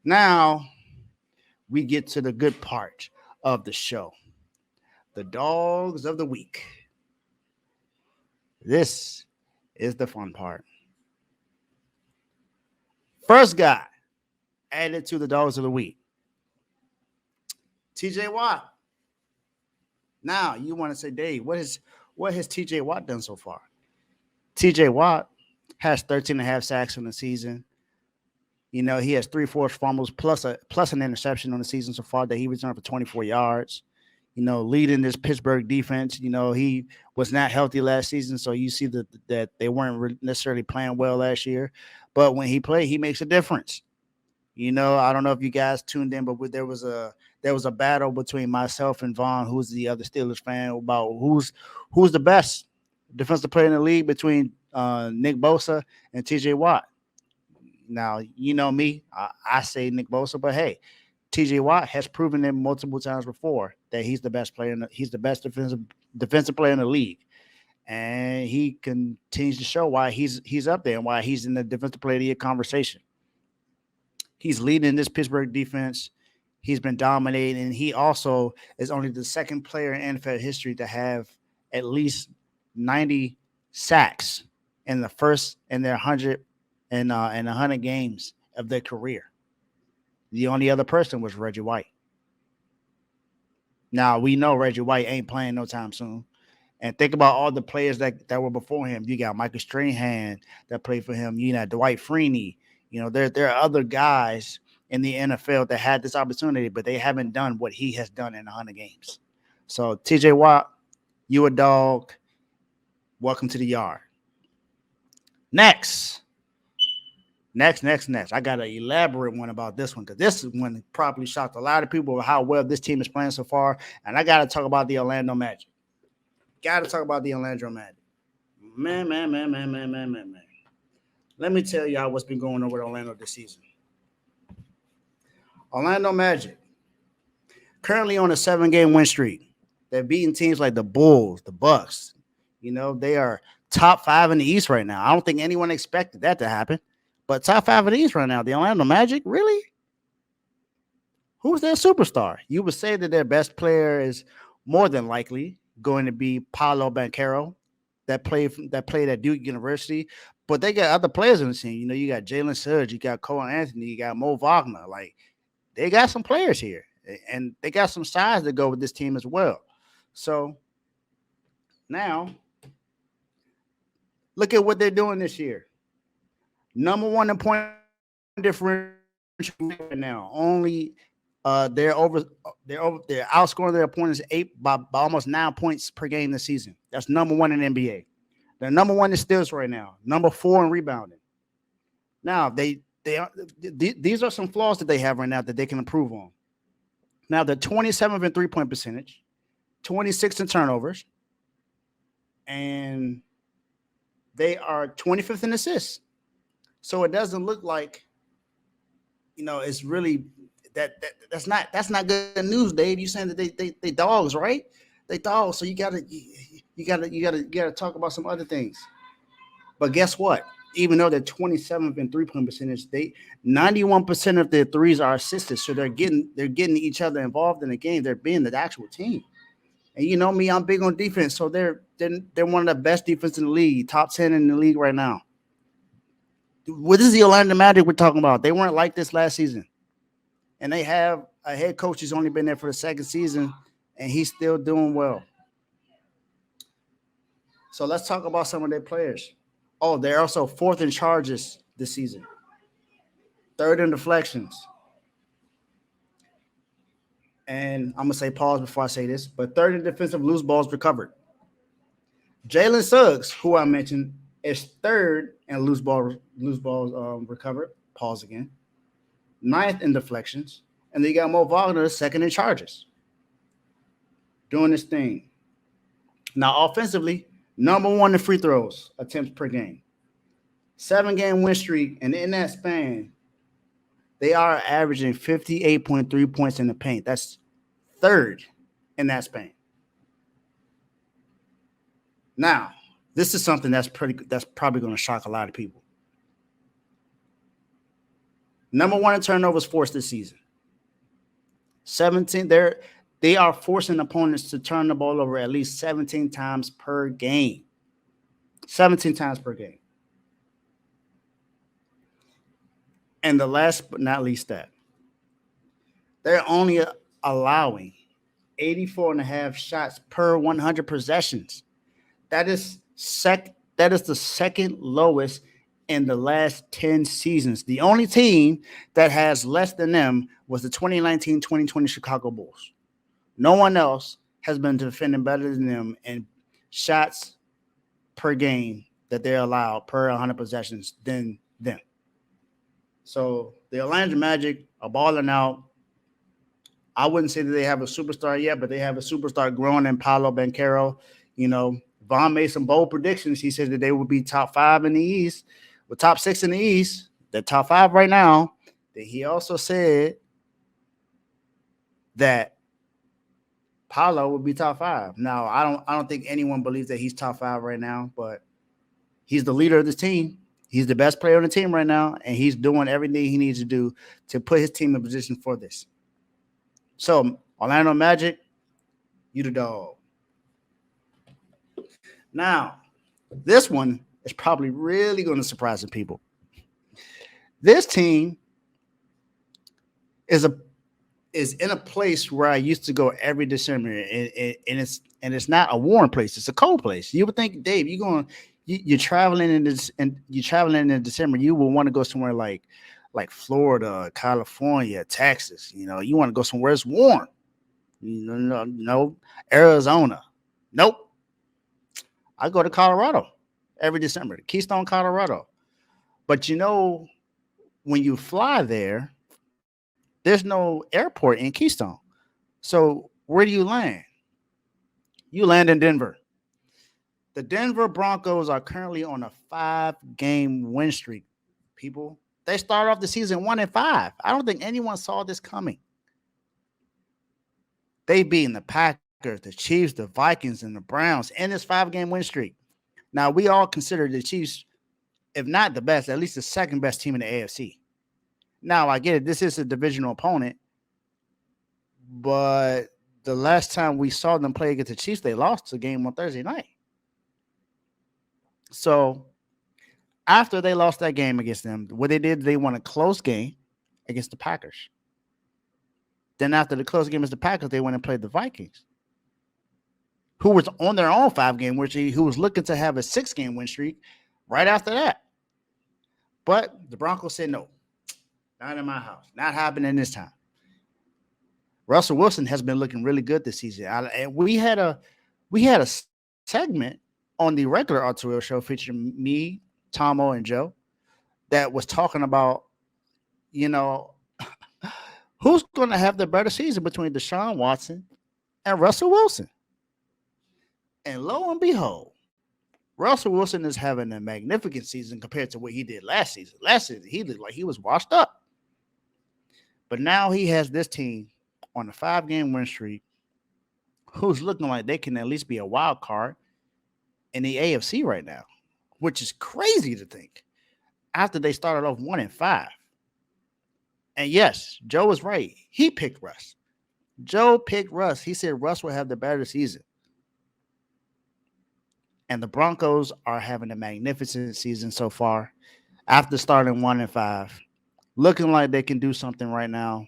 Now we get to the good part of the show, the dogs of the week. This is the fun part. First guy added to the dogs of the week, TJ Watt. Now you want to say, Dave, what has TJ Watt done so far? TJ Watt has 13 and a half sacks in the season. He has three forced fumbles plus an interception on the season so far that he returned for 24 yards. Leading this Pittsburgh defense. He was not healthy last season, so you see that they weren't necessarily playing well last year. But when he played, he makes a difference. I don't know if you guys tuned in, but there was a battle between myself and Vaughn, who's the other Steelers fan, about who's the best defensive player in the league between Nick Bosa and TJ Watt. Now, you know me, I say Nick Bosa, but hey, TJ Watt has proven it multiple times before that he's the best player. He's the best defensive player in the league, and he continues to show why he's up there and why he's in the defensive player of the year conversation. He's leading this Pittsburgh defense. He's been dominating, and he also is only the second player in NFL history to have at least 90 sacks in the first in their 100 games of their career. The only other person was Reggie White. Now we know Reggie White ain't playing no time soon. And think about all the players that were before him. You got Michael Strahan that played for him. You got Dwight Freeney. There are other guys in the NFL that had this opportunity, but they haven't done what he has done in 100 games. So TJ Watt, you a dog. Welcome to the yard. Next. I got an elaborate one about this one because this one probably shocked a lot of people with how well this team is playing so far. And I got to talk about the Orlando Magic. Man. Let me tell y'all what's been going on with Orlando this season. Orlando Magic, currently on a 7-game win streak. They're beating teams like the Bulls, the Bucks. They are top 5 in the East right now. I don't think anyone expected that to happen. But top 5 in the East right now, the Orlando Magic, really? Who's their superstar? You would say that their best player is more than likely going to be Paolo Banchero that played at Duke University. But they got other players on the team. You got Jalen Suggs, you got Cole Anthony, you got Mo Wagner. Like, they got some players here. And they got some size to go with this team as well. So, now, look at what they're doing this year. Number one in point differential right now. Only they're outscoring their opponents by almost 9 points per game this season. That's number one in the NBA. They're number one in steals right now. Number 4 in rebounding. Now these are some flaws that they have right now that they can improve on. Now they're 27th in 3-point percentage, 26th in turnovers, and they are 25th in assists. So it doesn't look like, it's really that's not good news, Dave. You saying that they dogs, right? They dogs. So you gotta talk about some other things. But guess what? Even though they're 27th in 3-point percentage, 91% of their threes are assisted. So they're getting each other involved in the game. They're being the actual team. And you know me, I'm big on defense. So they're one of the best defense in the league, top 10 in the league right now. What is the Orlando Magic we're talking about? They weren't like this last season. And they have a head coach who's only been there for the second season, and he's still doing well. So let's talk about some of their players. Oh, they're also 4th in charges this season, 3rd in deflections. And I'm going to say pause before I say this, but 3rd in defensive loose balls recovered. Jalen Suggs, who I mentioned, is 3rd in loose balls recovered. Pause again. 9th in deflections. And then you got Mo Wagner, 2nd in charges. Doing this thing. Now, offensively, number 1 in free throws attempts per game. 7-game win streak. And in that span, they are averaging 58.3 points in the paint. That's 3rd in that span. Now, this is something that's probably going to shock a lot of people. Number one in turnovers forced this season. 17. They are forcing opponents to turn the ball over at least 17 times per game. 17 times per game. And the last but not least that they're only allowing 84 and a half shots per 100 possessions. That is the second lowest in the last 10 seasons. The only team that has less than them was the 2019-2020 Chicago Bulls. No one else has been defending better than them in shots per game that they're allowed per 100 possessions than them. So the Orlando Magic are balling out. I wouldn't say that they have a superstar yet, but they have a superstar growing in Paolo Banchero. You know, Vaughn made some bold predictions. He said that they would be top 5 in the East, with top 6 in the East. They're top 5 right now. Then he also said that Paolo would be top 5. Now, I don't think anyone believes that he's top 5 right now, but he's the leader of this team. He's the best player on the team right now, and he's doing everything he needs to do to put his team in position for this. So, Orlando Magic, you the dog. Now, this one is probably really going to surprise some people. This team is in a place where I used to go every December, and it's not a warm place; it's a cold place. You would think, Dave, you're traveling in this, and you're traveling in December. You would want to go somewhere like Florida, California, Texas. You know, you want to go somewhere it's warm. No, Arizona. Nope. I go to Colorado every December, Keystone, Colorado. But you know, when you fly there, there's no airport in Keystone. So where do you land? You land in Denver. The Denver Broncos are currently on a 5-game win streak. People, they started off the season 1-5. I don't think anyone saw this coming. They beating the Packers, the Chiefs, the Vikings, and the Browns in this 5-game win streak. Now, we all consider the Chiefs, if not the best, at least the second best team in the AFC. Now, I get it. This is a divisional opponent. But the last time we saw them play against the Chiefs, they lost the game on Thursday night. So, after they lost that game against them, what they did, they won a close game against the Packers. Then after the close game against the Packers, they went and played the Vikings, who was on their own 5-game win streak, who was looking to have a 6-game win streak right after that. But the Broncos said, no, not in my house. Not happening this time. Russell Wilson has been looking really good this season. And we had a segment on the regular Arterial show featuring me, Tomo, and Joe that was talking about, you know, who's going to have the better season between Deshaun Watson and Russell Wilson. And lo and behold, Russell Wilson is having a magnificent season compared to what he did last season. Last season, he looked like he was washed up. But now he has this team on a 5-game win streak who's looking like they can at least be a wild card in the AFC right now, which is crazy to think after they started off 1-5. And yes, Joe was right. He picked Russ. Joe picked Russ. He said Russ will have the better season. And the Broncos are having a magnificent season so far after starting 1-5. Looking like they can do something right now.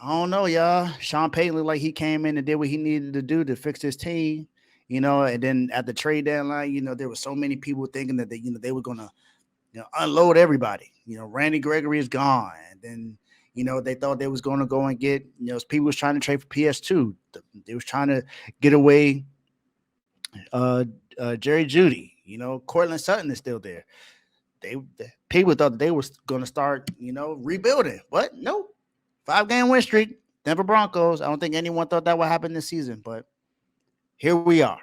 I don't know, y'all. Sean Payton looked like he came in and did what he needed to do to fix his team. You know, and then at the trade deadline, you know, there were so many people thinking that they were going to, unload everybody. You know, Randy Gregory is gone. And then, they thought they was going to go and get, people was trying to trade for PS2. They was trying to get away Jerry Jeudy. Cortland Sutton is still there. People thought that they were going to start, rebuilding. But nope. 5-game win streak. Denver Broncos. I don't think anyone thought that would happen this season, but here we are.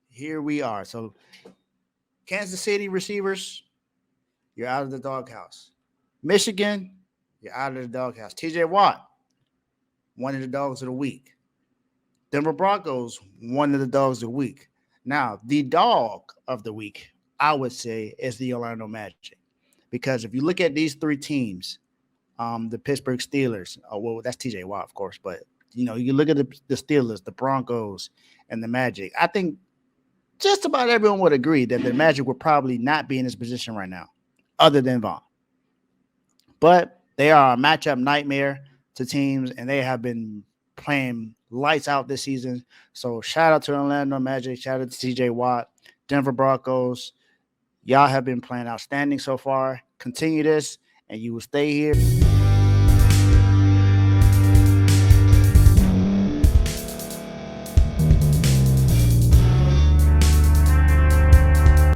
Here we are. So, Kansas City receivers, you're out of the doghouse. Michigan, you're out of the doghouse. TJ Watt, one of the dogs of the week. Denver Broncos, one of the dogs of the week. Now, the dog of the week, I would say, is the Orlando Magic. Because if you look at these three teams, the Pittsburgh Steelers, well, that's TJ Watt, of course, but you look at the Steelers, the Broncos, and the Magic. I think just about everyone would agree that the Magic would probably not be in this position right now, other than Vaughn. But they are a matchup nightmare to teams, and they have been playing lights out this season. So shout out to Orlando Magic, shout out to TJ Watt, Denver Broncos. Y'all have been playing outstanding so far. Continue this, and you will stay here.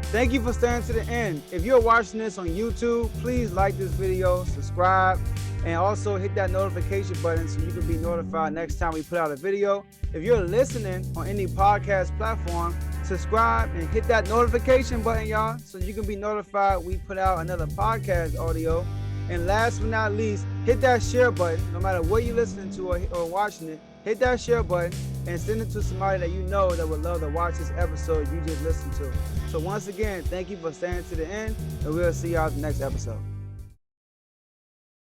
Thank you for staying to the end. If you're watching this on YouTube, please like this video, subscribe, and also hit that notification button so you can be notified next time we put out a video. If you're listening on any podcast platform, subscribe and hit that notification button, y'all, so you can be notified we put out another podcast audio. And last but not least, hit that share button. No matter what you're listening to or watching it, hit that share button and send it to somebody that you know that would love to watch this episode you just listened to. So once again, thank you for staying to the end, and we'll see y'all in the next episode.